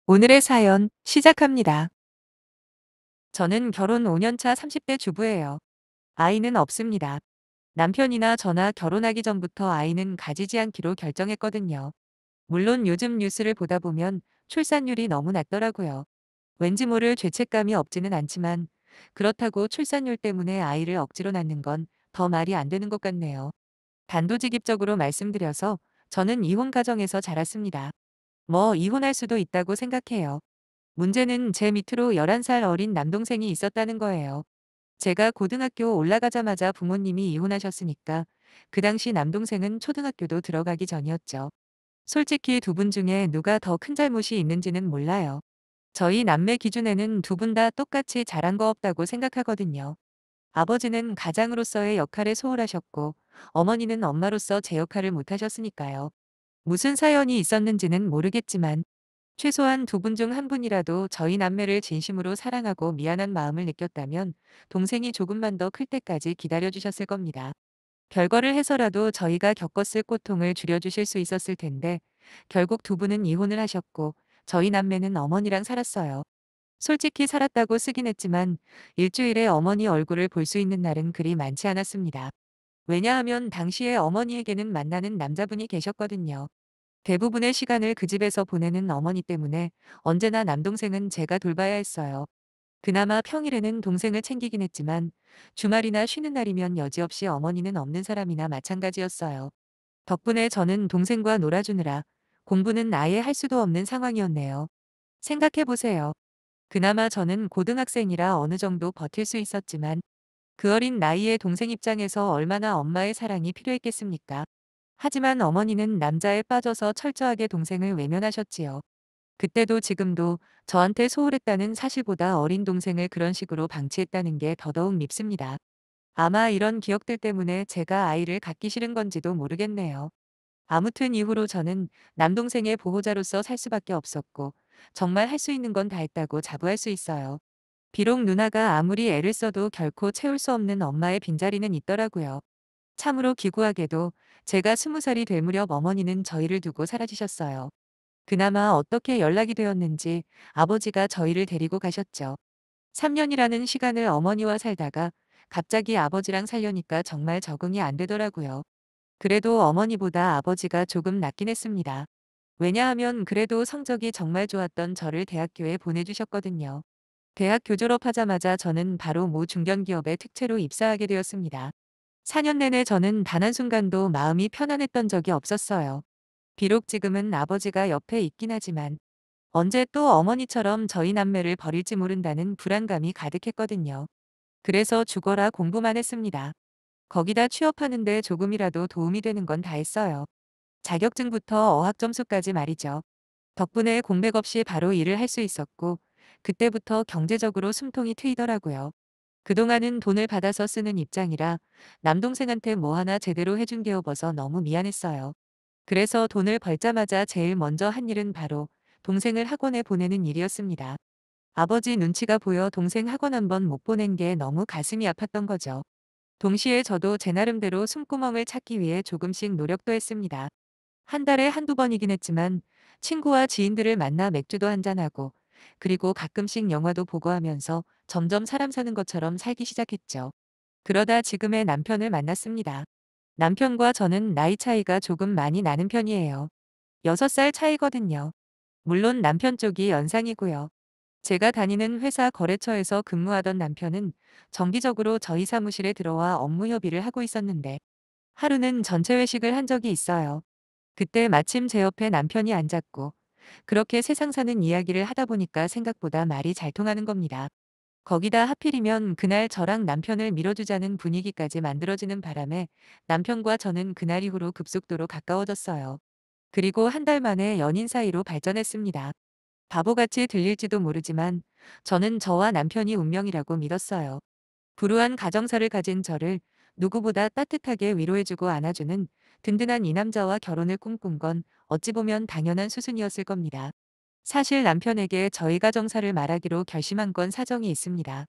오늘의 사연 시작합니다. 저는 결혼 5년 차 30대 주부예요. 아이는 없습니다. 남편이나 저나 결혼하기 전부터 아이는 가지지 않기로 결정했거든요. 물론 요즘 뉴스를 보다 보면 출산율이 너무 낮더라고요. 왠지 모를 죄책감이 없지는 않지만 그렇다고 출산율 때문에 아이를 억지로 낳는 건 더 말이 안 되는 것 같네요. 단도직입적으로 말씀드려서 저는 이혼 가정에서 자랐습니다. 뭐 이혼할 수도 있다고 생각해요. 문제는 제 밑으로 11살 어린 남동생이 있었다는 거예요. 제가 고등학교 올라가자마자 부모님이 이혼하셨으니까 그 당시 남동생은 초등학교도 들어가기 전이었죠. 솔직히 두 분 중에 누가 더 큰 잘못이 있는지는 몰라요. 저희 남매 기준에는 두 분 다 똑같이 잘한 거 없다고 생각하거든요. 아버지는 가장으로서의 역할에 소홀하셨고 어머니는 엄마로서 제 역할을 못하셨으니까요. 무슨 사연이 있었는지는 모르겠지만 최소한 두 분 중 한 분이라도 저희 남매를 진심으로 사랑하고 미안한 마음을 느꼈다면 동생이 조금만 더 클 때까지 기다려 주셨을 겁니다. 별거를 해서라도 저희가 겪었을 고통을 줄여주실 수 있었을 텐데 결국 두 분은 이혼을 하셨고 저희 남매는 어머니랑 살았어요. 솔직히 살았다고 쓰긴 했지만 일주일에 어머니 얼굴을 볼 수 있는 날은 그리 많지 않았습니다. 왜냐하면 당시에 어머니에게는 만나는 남자분이 계셨거든요. 대부분의 시간을 그 집에서 보내는 어머니 때문에 언제나 남동생은 제가 돌봐야 했어요. 그나마 평일에는 동생을 챙기긴 했지만 주말이나 쉬는 날이면 여지없이 어머니는 없는 사람이나 마찬가지였어요. 덕분에 저는 동생과 놀아주느라 공부는 아예 할 수도 없는 상황이었네요. 생각해보세요. 그나마 저는 고등학생이라 어느 정도 버틸 수 있었지만 그 어린 나이에 동생 입장에서 얼마나 엄마의 사랑이 필요했겠습니까? 하지만 어머니는 남자에 빠져서 철저하게 동생을 외면하셨지요. 그때도 지금도 저한테 소홀했다는 사실보다 어린 동생을 그런 식으로 방치했다는 게 더더욱 밉습니다. 아마 이런 기억들 때문에 제가 아이를 갖기 싫은 건지도 모르겠네요. 아무튼 이후로 저는 남동생의 보호자로서 살 수밖에 없었고 정말 할 수 있는 건 다 했다고 자부할 수 있어요. 비록 누나가 아무리 애를 써도 결코 채울 수 없는 엄마의 빈자리는 있더라고요. 참으로 기구하게도 제가 20살이 될 무렵 어머니는 저희를 두고 사라지셨어요. 그나마 어떻게 연락이 되었는지 아버지가 저희를 데리고 가셨죠. 3년이라는 시간을 어머니와 살다가 갑자기 아버지랑 살려니까 정말 적응이 안 되더라고요. 그래도 어머니보다 아버지가 조금 낫긴 했습니다. 왜냐하면 그래도 성적이 정말 좋았던 저를 대학교에 보내주셨거든요. 대학교 졸업하자마자 저는 바로 모 중견기업에 특채로 입사하게 되었습니다. 4년 내내 저는 단 한순간도 마음이 편안했던 적이 없었어요. 비록 지금은 아버지가 옆에 있긴 하지만 언제 또 어머니처럼 저희 남매를 버릴지 모른다는 불안감이 가득했거든요. 그래서 죽어라 공부만 했습니다. 거기다 취업하는데 조금이라도 도움이 되는 건 다 했어요. 자격증부터 어학 점수까지 말이죠. 덕분에 공백 없이 바로 일을 할 수 있었고 그때부터 경제적으로 숨통이 트이더라고요. 그동안은 돈을 받아서 쓰는 입장이라 남동생한테 뭐 하나 제대로 해준 게 없어서 너무 미안했어요. 그래서 돈을 벌자마자 제일 먼저 한 일은 바로 동생을 학원에 보내는 일이었습니다. 아버지 눈치가 보여 동생 학원 한 번 못 보낸 게 너무 가슴이 아팠던 거죠. 동시에 저도 제 나름대로 숨구멍을 찾기 위해 조금씩 노력도 했습니다. 한 달에 한두 번이긴 했지만 친구와 지인들을 만나 맥주도 한잔하고 그리고 가끔씩 영화도 보고 하면서 점점 사람 사는 것처럼 살기 시작했죠. 그러다 지금의 남편을 만났습니다. 남편과 저는 나이 차이가 조금 많이 나는 편이에요. 6살 차이거든요. 물론 남편 쪽이 연상이고요. 제가 다니는 회사 거래처에서 근무하던 남편은 정기적으로 저희 사무실에 들어와 업무 협의를 하고 있었는데 하루는 전체 회식을 한 적이 있어요. 그때 마침 제 옆에 남편이 앉았고 그렇게 세상 사는 이야기를 하다 보니까 생각보다 말이 잘 통하는 겁니다. 거기다 하필이면 그날 저랑 남편을 밀어주자는 분위기까지 만들어지는 바람에 남편과 저는 그날 이후로 급속도로 가까워졌어요. 그리고 한 달 만에 연인 사이로 발전했습니다. 바보같이 들릴지도 모르지만 저는 저와 남편이 운명이라고 믿었어요. 불우한 가정사를 가진 저를 누구보다 따뜻하게 위로해주고 안아주는 든든한 이 남자와 결혼을 꿈꾼 건 어찌 보면 당연한 수순이었을 겁니다. 사실 남편에게 저희 가정사를 말하기로 결심한 건 사정이 있습니다.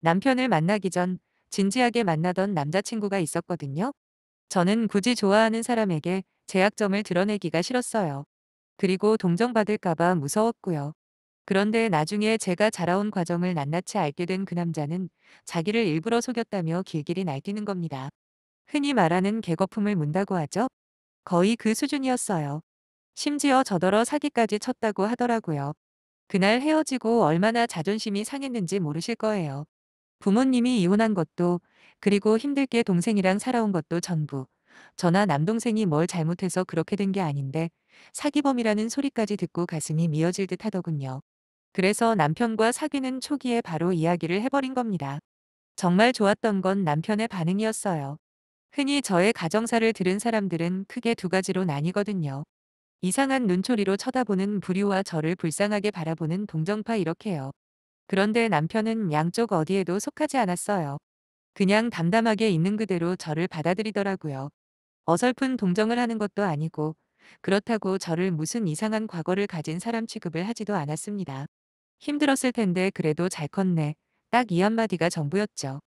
남편을 만나기 전 진지하게 만나던 남자친구가 있었거든요. 저는 굳이 좋아하는 사람에게 제 약점을 드러내기가 싫었어요. 그리고 동정받을까봐 무서웠고요. 그런데 나중에 제가 자라온 과정을 낱낱이 알게 된 그 남자는 자기를 일부러 속였다며 길길이 날뛰는 겁니다. 흔히 말하는 개거품을 문다고 하죠. 거의 그 수준이었어요. 심지어 저더러 사기까지 쳤다고 하더라고요. 그날 헤어지고 얼마나 자존심이 상했는지 모르실 거예요. 부모님이 이혼한 것도, 그리고 힘들게 동생이랑 살아온 것도 전부 저나 남동생이 뭘 잘못해서 그렇게 된 게 아닌데 사기범이라는 소리까지 듣고 가슴이 미어질 듯 하더군요. 그래서 남편과 사귀는 초기에 바로 이야기를 해버린 겁니다. 정말 좋았던 건 남편의 반응이었어요. 흔히 저의 가정사를 들은 사람들은 크게 두 가지로 나뉘거든요. 이상한 눈초리로 쳐다보는 부류와 저를 불쌍하게 바라보는 동정파, 이렇게요. 그런데 남편은 양쪽 어디에도 속하지 않았어요. 그냥 담담하게 있는 그대로 저를 받아들이더라고요. 어설픈 동정을 하는 것도 아니고, 그렇다고 저를 무슨 이상한 과거를 가진 사람 취급을 하지도 않았습니다. 힘들었을 텐데 그래도 잘 컸네. 딱 이 한마디가 전부였죠.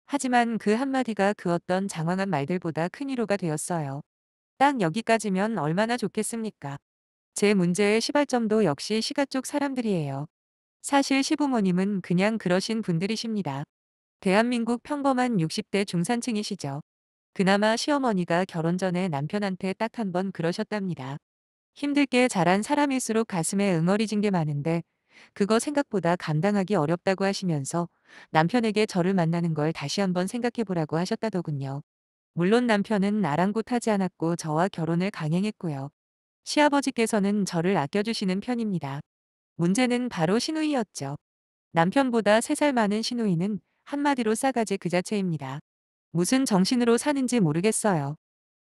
하지만 그 한마디가 그 어떤 장황한 말들보다 큰 위로가 되었어요. 딱 여기까지면 얼마나 좋겠습니까? 제 문제의 시발점도 역시 시가 쪽 사람들이에요. 사실 시부모님은 그냥 그러신 분들이십니다. 대한민국 평범한 60대 중산층이시죠. 그나마 시어머니가 결혼 전에 남편한테 딱 한 번 그러셨답니다. 힘들게 자란 사람일수록 가슴에 응어리진 게 많은데 그거 생각보다 감당하기 어렵다고 하시면서 남편에게 저를 만나는 걸 다시 한번 생각해 보라고 하셨다더군요. 물론 남편은 아랑곳하지 않았고 저와 결혼을 강행했고요. 시아버지께서는 저를 아껴주시는 편입니다. 문제는 바로 시누이였죠. 남편보다 3살 많은 시누이는 한마디로 싸가지 그 자체입니다. 무슨 정신으로 사는지 모르겠어요.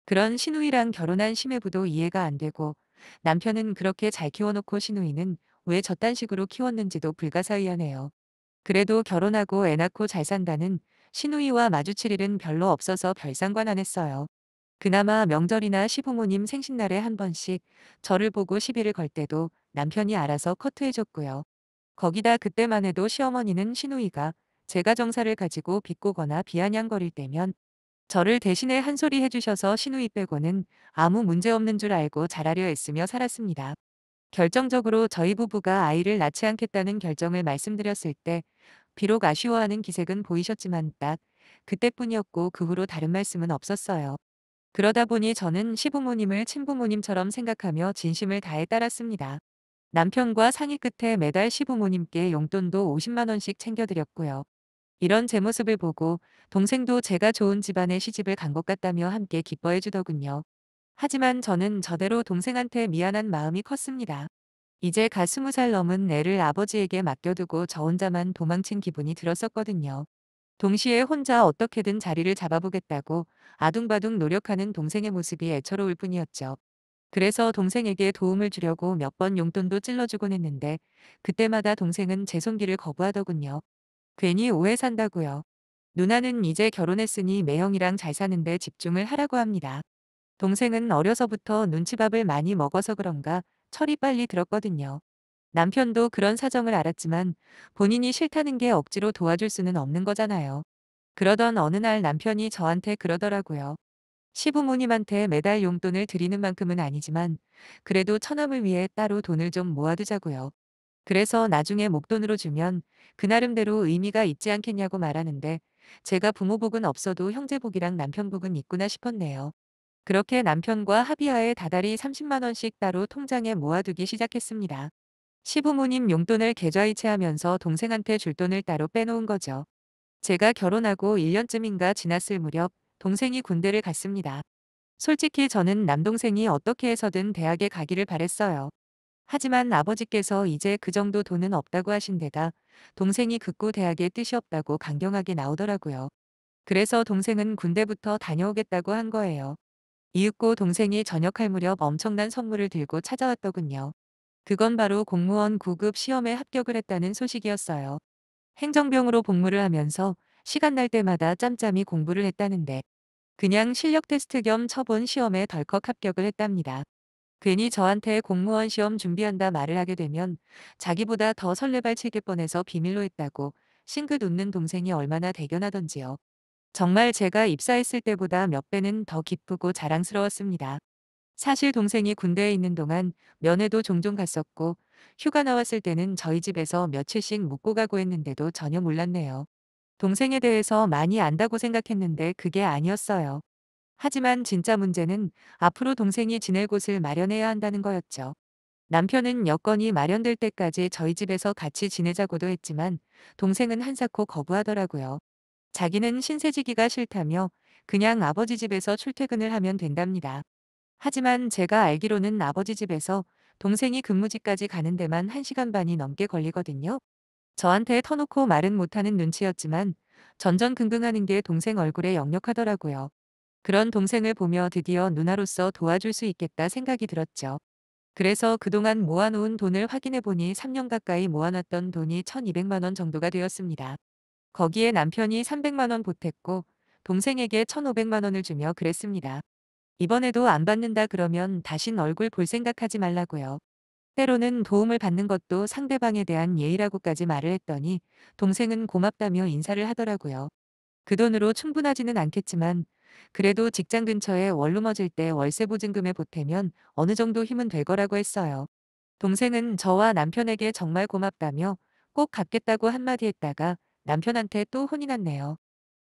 그런 시누이랑 결혼한 시매부도 이해가 안 되고, 남편은 그렇게 잘 키워놓고 시누이는 왜 저딴 식으로 키웠는지도 불가사의하네요. 그래도 결혼하고 애 낳고 잘 산다는 시누이와 마주칠 일은 별로 없어서 별 상관 안 했어요. 그나마 명절이나 시부모님 생신날에 한 번씩 저를 보고 시비를 걸 때도 남편이 알아서 커트해줬고요. 거기다 그때만 해도 시어머니는 시누이가 제가 정사를 가지고 비꼬거나 비아냥거릴 때면 저를 대신에 한 소리 해주셔서 시누이 빼고는 아무 문제 없는 줄 알고 잘하려 애쓰며 살았습니다. 결정적으로 저희 부부가 아이를 낳지 않겠다는 결정을 말씀드렸을 때 비록 아쉬워하는 기색은 보이셨지만 딱 그때뿐이었고, 그 후로 다른 말씀은 없었어요. 그러다 보니 저는 시부모님을 친부모님처럼 생각하며 진심을 다해 따랐습니다. 남편과 상의 끝에 매달 시부모님께 용돈도 50만 원씩 챙겨드렸고요. 이런 제 모습을 보고 동생도 제가 좋은 집안에 시집을 간 것 같다며 함께 기뻐해 주더군요. 하지만 저는 저대로 동생한테 미안한 마음이 컸습니다. 이제 갓 20살 넘은 애를 아버지에게 맡겨두고 저 혼자만 도망친 기분이 들었었거든요. 동시에 혼자 어떻게든 자리를 잡아보겠다고 아둥바둥 노력하는 동생의 모습이 애처로울 뿐이었죠. 그래서 동생에게 도움을 주려고 몇 번 용돈도 찔러주곤 했는데 그때마다 동생은 제 손길을 거부하더군요. 괜히 오해 산다고요. 누나는 이제 결혼했으니 매형이랑 잘 사는데 집중을 하라고 합니다. 동생은 어려서부터 눈치밥을 많이 먹어서 그런가 철이 빨리 들었거든요. 남편도 그런 사정을 알았지만 본인이 싫다는 게 억지로 도와줄 수는 없는 거잖아요. 그러던 어느 날 남편이 저한테 그러더라고요. 시부모님한테 매달 용돈을 드리는 만큼은 아니지만 그래도 처남을 위해 따로 돈을 좀 모아두자고요. 그래서 나중에 목돈으로 주면 그 나름대로 의미가 있지 않겠냐고 말하는데, 제가 부모복은 없어도 형제복이랑 남편복은 있구나 싶었네요. 그렇게 남편과 합의하에 다달이 30만 원씩 따로 통장에 모아두기 시작했습니다. 시부모님 용돈을 계좌이체하면서 동생한테 줄 돈을 따로 빼놓은 거죠. 제가 결혼하고 1년쯤인가 지났을 무렵 동생이 군대를 갔습니다. 솔직히 저는 남동생이 어떻게 해서든 대학에 가기를 바랬어요. 하지만 아버지께서 이제 그 정도 돈은 없다고 하신 데다 동생이 극구 대학에 뜻이 없다고 강경하게 나오더라고요. 그래서 동생은 군대부터 다녀오겠다고 한 거예요. 이윽고 동생이 전역할 무렵 엄청난 선물을 들고 찾아왔더군요. 그건 바로 공무원 9급 시험에 합격을 했다는 소식이었어요. 행정병으로 복무를 하면서 시간 날 때마다 짬짬이 공부를 했다는데 그냥 실력 테스트 겸 쳐본 시험에 덜컥 합격을 했답니다. 괜히 저한테 공무원 시험 준비한다 말을 하게 되면 자기보다 더 설레발 칠 뻔해서 비밀로 했다고 싱긋 웃는 동생이 얼마나 대견하던지요. 정말 제가 입사했을 때보다 몇 배는 더 기쁘고 자랑스러웠습니다. 사실 동생이 군대에 있는 동안 면회도 종종 갔었고 휴가 나왔을 때는 저희 집에서 며칠씩 묵고 가고 했는데도 전혀 몰랐네요. 동생에 대해서 많이 안다고 생각했는데 그게 아니었어요. 하지만 진짜 문제는 앞으로 동생이 지낼 곳을 마련해야 한다는 거였죠. 남편은 여건이 마련될 때까지 저희 집에서 같이 지내자고도 했지만 동생은 한사코 거부하더라고요. 자기는 신세지기가 싫다며 그냥 아버지 집에서 출퇴근을 하면 된답니다. 하지만 제가 알기로는 아버지 집에서 동생이 근무지까지 가는 데만 1시간 반이 넘게 걸리거든요. 저한테 터놓고 말은 못하는 눈치였지만 전전긍긍하는 게 동생 얼굴에 역력하더라고요. 그런 동생을 보며 드디어 누나로서 도와줄 수 있겠다 생각이 들었죠. 그래서 그동안 모아놓은 돈을 확인해 보니 3년 가까이 모아놨던 돈이 1200만 원 정도가 되었습니다. 거기에 남편이 300만 원 보탰고 동생에게 1500만 원을 주며 그랬습니다. 이번에도 안 받는다 그러면 다신 얼굴 볼 생각하지 말라고요. 때로는 도움을 받는 것도 상대방에 대한 예의라고까지 말을 했더니 동생은 고맙다며 인사를 하더라고요. 그 돈으로 충분하지는 않겠지만 그래도 직장 근처에 원룸어질 때 월세 보증금에 보태면 어느 정도 힘은 될 거라고 했어요. 동생은 저와 남편에게 정말 고맙다며 꼭 갚겠다고 한마디 했다가 남편한테 또 혼이 났네요.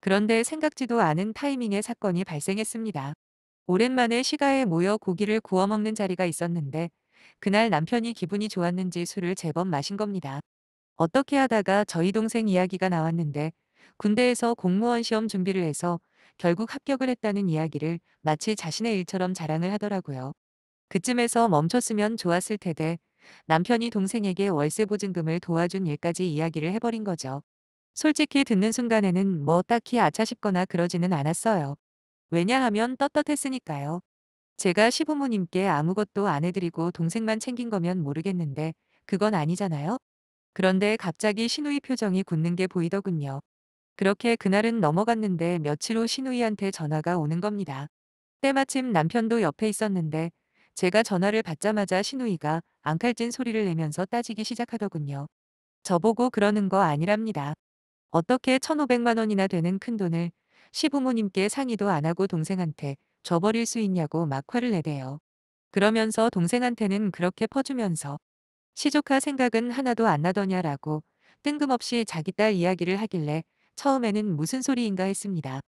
그런데 생각지도 않은 타이밍에 사건이 발생했습니다. 오랜만에 시가에 모여 고기를 구워 먹는 자리가 있었는데 그날 남편이 기분이 좋았는지 술을 제법 마신 겁니다. 어떻게 하다가 저희 동생 이야기가 나왔는데 군대에서 공무원 시험 준비를 해서 결국 합격을 했다는 이야기를 마치 자신의 일처럼 자랑을 하더라고요. 그쯤에서 멈췄으면 좋았을 테대 남편이 동생에게 월세 보증금을 도와준 일까지 이야기를 해버린 거죠. 솔직히 듣는 순간에는 뭐 딱히 아차 싶거나 그러지는 않았어요. 왜냐하면 떳떳했으니까요. 제가 시부모님께 아무것도 안 해드리고 동생만 챙긴 거면 모르겠는데 그건 아니잖아요. 그런데 갑자기 시누이 표정이 굳는 게 보이더군요. 그렇게 그날은 넘어갔는데 며칠 후 시누이한테 전화가 오는 겁니다. 때마침 남편도 옆에 있었는데 제가 전화를 받자마자 시누이가 앙칼진 소리를 내면서 따지기 시작하더군요. 저보고 그러는 거 아니랍니다. 어떻게 1500만 원이나 되는 큰돈을 시부모님께 상의도 안 하고 동생한테 줘버릴 수 있냐고 막 화를 내대요. 그러면서 동생한테는 그렇게 퍼주면서 시조카 생각은 하나도 안 나더냐라고 뜬금없이 자기 딸 이야기를 하길래 처음에는 무슨 소리인가 했습니다.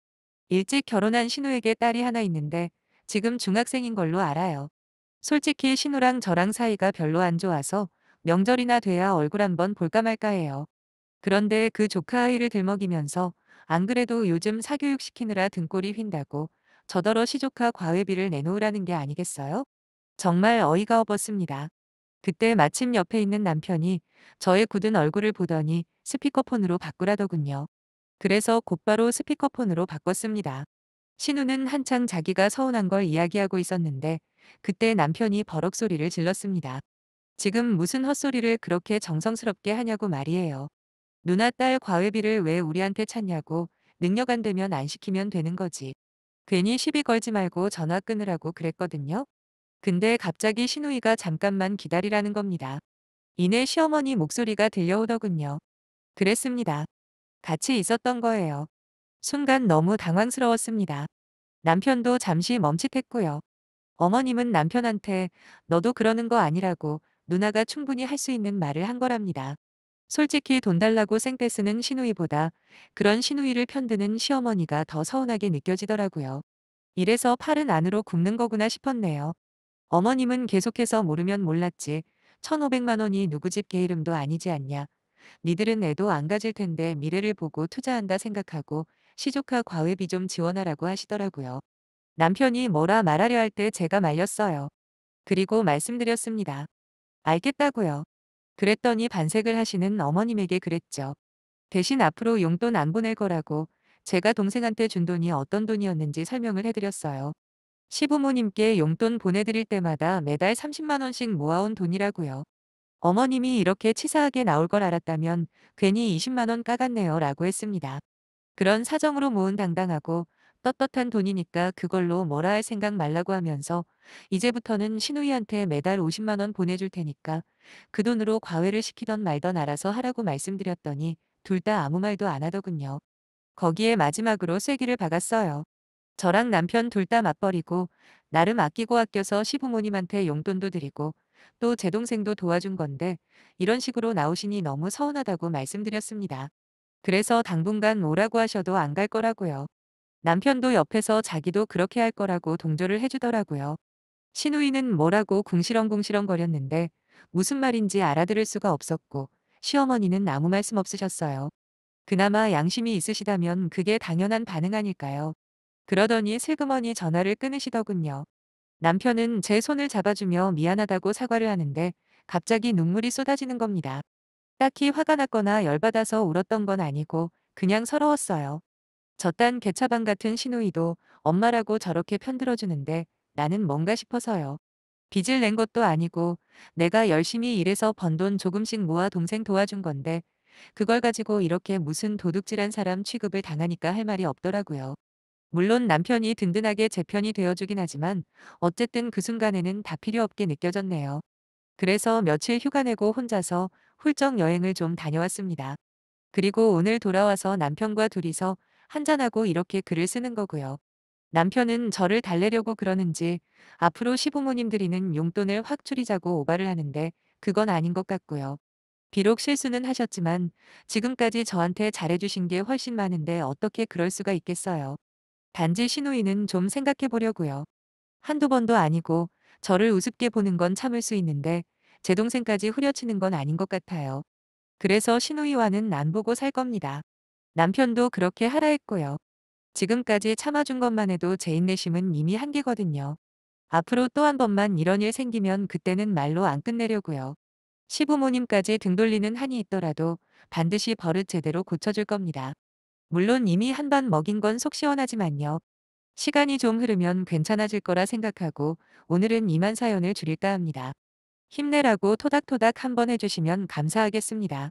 일찍 결혼한 신우에게 딸이 하나 있는데 지금 중학생인 걸로 알아요. 솔직히 신우랑 저랑 사이가 별로 안 좋아서 명절이나 돼야 얼굴 한번 볼까 말까 해요. 그런데 그 조카 아이를 들먹이면서 안 그래도 요즘 사교육 시키느라 등골이 휜다고 저더러 시조카 과외비를 내놓으라는 게 아니겠어요? 정말 어이가 없었습니다. 그때 마침 옆에 있는 남편이 저의 굳은 얼굴을 보더니 스피커폰으로 바꾸라더군요. 그래서 곧바로 스피커폰으로 바꿨습니다. 신우는 한창 자기가 서운한 걸 이야기하고 있었는데 그때 남편이 버럭 소리를 질렀습니다. 지금 무슨 헛소리를 그렇게 정성스럽게 하냐고 말이에요. 누나 딸 과외비를 왜 우리한테 찾냐고 능력 안 되면 안 시키면 되는 거지. 괜히 시비 걸지 말고 전화 끊으라고 그랬거든요. 근데 갑자기 시누이가 잠깐만 기다리라는 겁니다. 이내 시어머니 목소리가 들려오더군요. 그랬습니다. 같이 있었던 거예요. 순간 너무 당황스러웠습니다. 남편도 잠시 멈칫했고요. 어머님은 남편한테 너도 그러는 거 아니라고 누나가 충분히 할 수 있는 말을 한 거랍니다. 솔직히 돈 달라고 생떼 쓰는 시누이보다 그런 시누이를 편드는 시어머니가 더 서운하게 느껴지더라고요. 이래서 팔은 안으로 굽는 거구나 싶었네요. 어머님은 계속해서 모르면 몰랐지. 1500만 원이 누구 집 개 이름도 아니지 않냐. 니들은 애도 안 가질 텐데 미래를 보고 투자한다 생각하고 시조카 과외비 좀 지원하라고 하시더라고요. 남편이 뭐라 말하려 할 때 제가 말렸어요. 그리고 말씀드렸습니다. 알겠다고요. 그랬더니 반색을 하시는 어머님에게 그랬죠. 대신 앞으로 용돈 안 보낼 거라고 제가 동생한테 준 돈이 어떤 돈이었는지 설명을 해드렸어요. 시부모님께 용돈 보내드릴 때마다 매달 30만 원씩 모아온 돈이라고요. 어머님이 이렇게 치사하게 나올 걸 알았다면 괜히 20만 원 까갔네요 라고 했습니다. 그런 사정으로 모은 당당하고 떳떳한 돈이니까 그걸로 뭐라 할 생각 말라고 하면서 이제부터는 시누이한테 매달 50만 원 보내줄 테니까 그 돈으로 과외를 시키던 말던 알아서 하라고 말씀드렸더니 둘 다 아무 말도 안 하더군요. 거기에 마지막으로 쐐기를 박았어요. 저랑 남편 둘 다 맞벌이고 나름 아끼고 아껴서 시부모님한테 용돈도 드리고 또 제 동생도 도와준 건데 이런 식으로 나오시니 너무 서운하다고 말씀드렸습니다. 그래서 당분간 오라고 하셔도 안 갈 거라고요. 남편도 옆에서 자기도 그렇게 할 거라고 동조를 해주더라고요. 시누이는 뭐라고 궁시렁궁시렁 거렸는데 무슨 말인지 알아들을 수가 없었고 시어머니는 아무 말씀 없으셨어요. 그나마 양심이 있으시다면 그게 당연한 반응 아닐까요? 그러더니 슬그머니 전화를 끊으시더군요. 남편은 제 손을 잡아주며 미안하다고 사과를 하는데 갑자기 눈물이 쏟아지는 겁니다. 딱히 화가 났거나 열받아서 울었던 건 아니고 그냥 서러웠어요. 저딴 개차반 같은 시누이도 엄마라고 저렇게 편들어주는데 나는 뭔가 싶어서요. 빚을 낸 것도 아니고 내가 열심히 일해서 번 돈 조금씩 모아 동생 도와준 건데 그걸 가지고 이렇게 무슨 도둑질한 사람 취급을 당하니까 할 말이 없더라고요. 물론 남편이 든든하게 제 편이 되어주긴 하지만 어쨌든 그 순간에는 다 필요 없게 느껴졌네요. 그래서 며칠 휴가 내고 혼자서 훌쩍 여행을 좀 다녀왔습니다. 그리고 오늘 돌아와서 남편과 둘이서 한잔하고 이렇게 글을 쓰는 거고요. 남편은 저를 달래려고 그러는지 앞으로 시부모님 드리는 용돈을 확 줄이자고 오바를 하는데 그건 아닌 것 같고요. 비록 실수는 하셨지만 지금까지 저한테 잘해주신 게 훨씬 많은데 어떻게 그럴 수가 있겠어요. 단지 시누이는 좀 생각해 보려고요. 한두 번도 아니고 저를 우습게 보는 건 참을 수 있는데 제 동생까지 후려치는 건 아닌 것 같아요. 그래서 시누이와는 안 보고 살 겁니다. 남편도 그렇게 하라 했고요. 지금까지 참아준 것만 해도 제 인내심은 이미 한계거든요. 앞으로 또 한 번만 이런 일 생기면 그때는 말로 안 끝내려고요. 시부모님까지 등 돌리는 한이 있더라도 반드시 버릇 제대로 고쳐줄 겁니다. 물론 이미 한 번 먹인 건 속 시원하지만요. 시간이 좀 흐르면 괜찮아질 거라 생각하고 오늘은 이만 사연을 줄일까 합니다. 힘내라고 토닥토닥 한번 해주시면 감사하겠습니다.